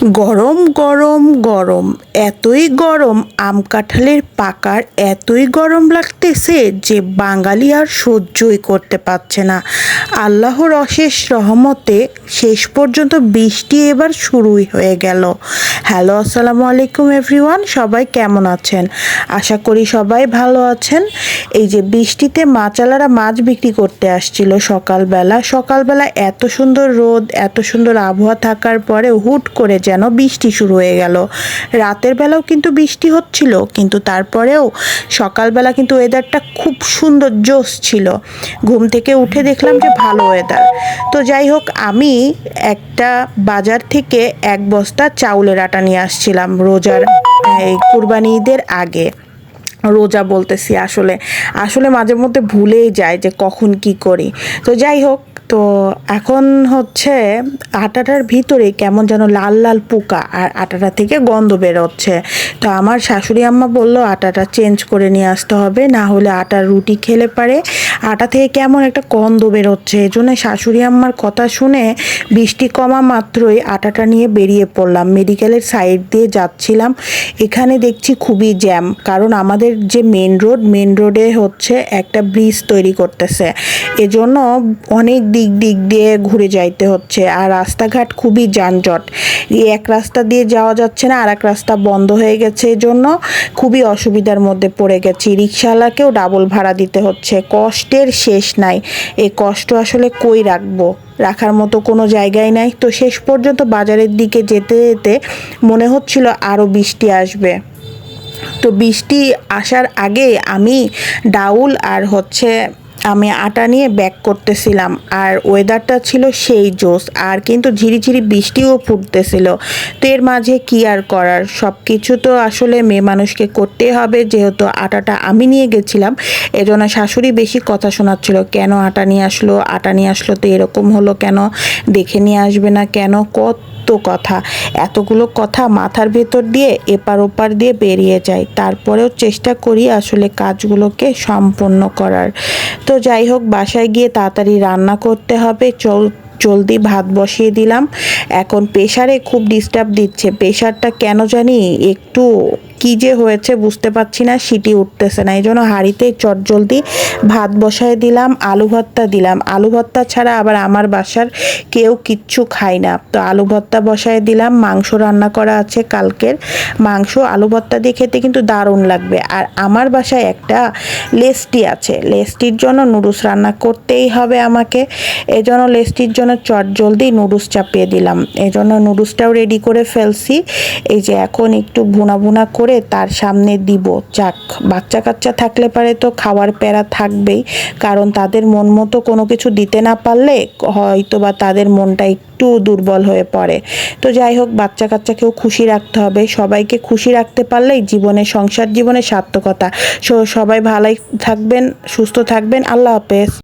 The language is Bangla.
গরম গরম গরম, এতই গরম, আম কাঁঠালের পাকার এতই গরম লাগতেছে যে বাঙালি আর সহ্যই করতে পারছে না। আল্লাহর অশেষ রহমতে শেষ পর্যন্ত বৃষ্টি এবার শুরুই হয়ে গেল। হ্যালো, আসসালামু আলাইকুম এভরিওয়ান, সবাই কেমন আছেন? আশা করি সবাই ভালো আছেন। এই যে বৃষ্টিতে মাছওয়ালারা মাছ বিক্রি করতে আসছিল সকালবেলা এত সুন্দর রোদ, এত সুন্দর আবহাওয়া থাকার পরে হুট করে যেন বৃষ্টি শুরু হয়ে গেল। রাতের বেলাও কিন্তু বৃষ্টি হচ্ছিল, কিন্তু তারপরেও সকালবেলা কিন্তু ওয়েদারটা খুব সুন্দর জোশ ছিল। ঘুম থেকে উঠে দেখলাম যে ভালো ওয়েদার। তো যাই হোক, আমি একটা বাজার থেকে এক বস্তা চাউলের আটা নিয়ে আসছিলাম রোজার এই কুরবানি ঈদের আগে। রোজা বলতেছি, আসলে আসলে মাঝে মধ্যে ভুলেই যায় যে কখন কি করি। তো যাই হোক, তো এখন হচ্ছে আটাটার ভিতরে কেমন যেন লাল লাল পোকা, আর আটাটা থেকে গন্ধ বেরোচ্ছে। তো আমার শাশুড়ি আম্মা বলল আটাটা চেঞ্জ করে নিয়ে আসতে হবে, না হলে আটার রুটি খেলে পারে আটা থেকে কেমন একটা গন্ধ বেরোচ্ছে। এই জন্য শাশুড়ি আম্মার কথা শুনে বৃষ্টি কমা মাত্রই আটাটা নিয়ে বেরিয়ে পড়লাম। মেডিকেলের সাইড দিয়ে যাচ্ছিলাম, এখানে দেখছি খুবই জ্যাম, কারণ আমাদের যে মেন রোডে হচ্ছে একটা ব্রিজ তৈরি করতেছে, এজন্য অনেক দিক দিয়ে ঘুরে যাইতে হচ্ছে। আর রাস্তাঘাট খুবই যানজট, এক রাস্তা দিয়ে যাওয়া যাচ্ছে না, আর এক রাস্তা বন্ধ হয়ে গেছে, এজন্য খুবই অসুবিধার মধ্যে পড়ে গেছি। রিক্সাওয়ালাকেও ডাবল ভাড়া দিতে হচ্ছে, কষ্টের শেষ নাই। এই কষ্ট আসলে কই রাখবো, রাখার মতো কোনো জায়গায় নাই। তো শেষ পর্যন্ত বাজারের দিকে যেতে যেতে মনে হচ্ছিল আরও বৃষ্টি আসবে। তো বৃষ্টি আসার আগে আমি ডাউল আর হচ্ছে আমি আটা নিয়ে ব্যাক করতেছিলাম, আর ওয়েদারটা ছিল সেই জোস, আর কিন্তু ঝিরিঝিরি বৃষ্টিও ফুটতেছিল। তো এর মাঝে কি আর করার, সব কিছু তো আসলে মেয়ে মানুষকে করতে হবে, যেহেতু আটাটা আমি নিয়ে গেছিলাম। এজন্য শাশুড়ি বেশি কথা শোনাচ্ছিল, কেন আটা নিয়ে আসলো তো এরকম হলো কেন, দেখে নিয়ে আসবে না কেন, কথা, এতগুলো কথা মাথার ভেতর দিয়ে এপার ওপার দিয়ে বেরিয়ে যায়। তারপরেও চেষ্টা করি আসলে কাজগুলোকে সম্পন্ন করার। তো যাই হোক, বাসায় গিয়ে তাড়াতাড়ি রান্না করতে হবে, জলদি ভাত বসিয়ে দিলাম। এখন প্রেশারে খুব ডিস্টার্ব দিচ্ছে, প্রেশারটা কেন জানি একটু কি যে হয়েছে বুঝতে পারছি না, সিটি উঠতেছে না। এই জন্য হাঁড়িতে চটজলদি ভাত বসায় দিলাম, আলু ভর্তা দিলাম। আলু ভর্তা ছাড়া আবার আমার বাসার কেউ কিচ্ছু খায় না। তো আলু ভর্তা বসায় দিলাম, মাংস রান্না করা আছে কালকের মাংস, আলু ভর্তা দিয়ে খেতে কিন্তু দারুণ লাগবে। আর আমার বাসায় একটা লেস্টি আছে, লেস্টির জন্য নুডলস রান্না করতেই হবে আমাকে। এজন্য লেস্টির জন্য চটজলদি নুডলস চাপিয়ে দিলাম, এজন্য নুডলসটাও রেডি করে ফেলছি। এই যে এখন একটু ভুনা করে তার সামনে দিব। যাক, বাচ্চা কাচ্চা থাকলে পারে তো খাওয়ার প্যারা থাকবেই, কারণ তাদের মন মতো কোনো কিছু দিতে না পারলে হয়তো বা তাদের মনটা একটু দুর্বল হয়ে পড়ে। তো যাই হোক, বাচ্চা কাচ্চাকেও খুশি রাখতে হবে, সবাইকে খুশি রাখতে পারলেই সংসার জীবনে সার্থকতা। সবাই ভালোই থাকবেন, সুস্থ থাকবেন, আল্লাহ হাফেজ।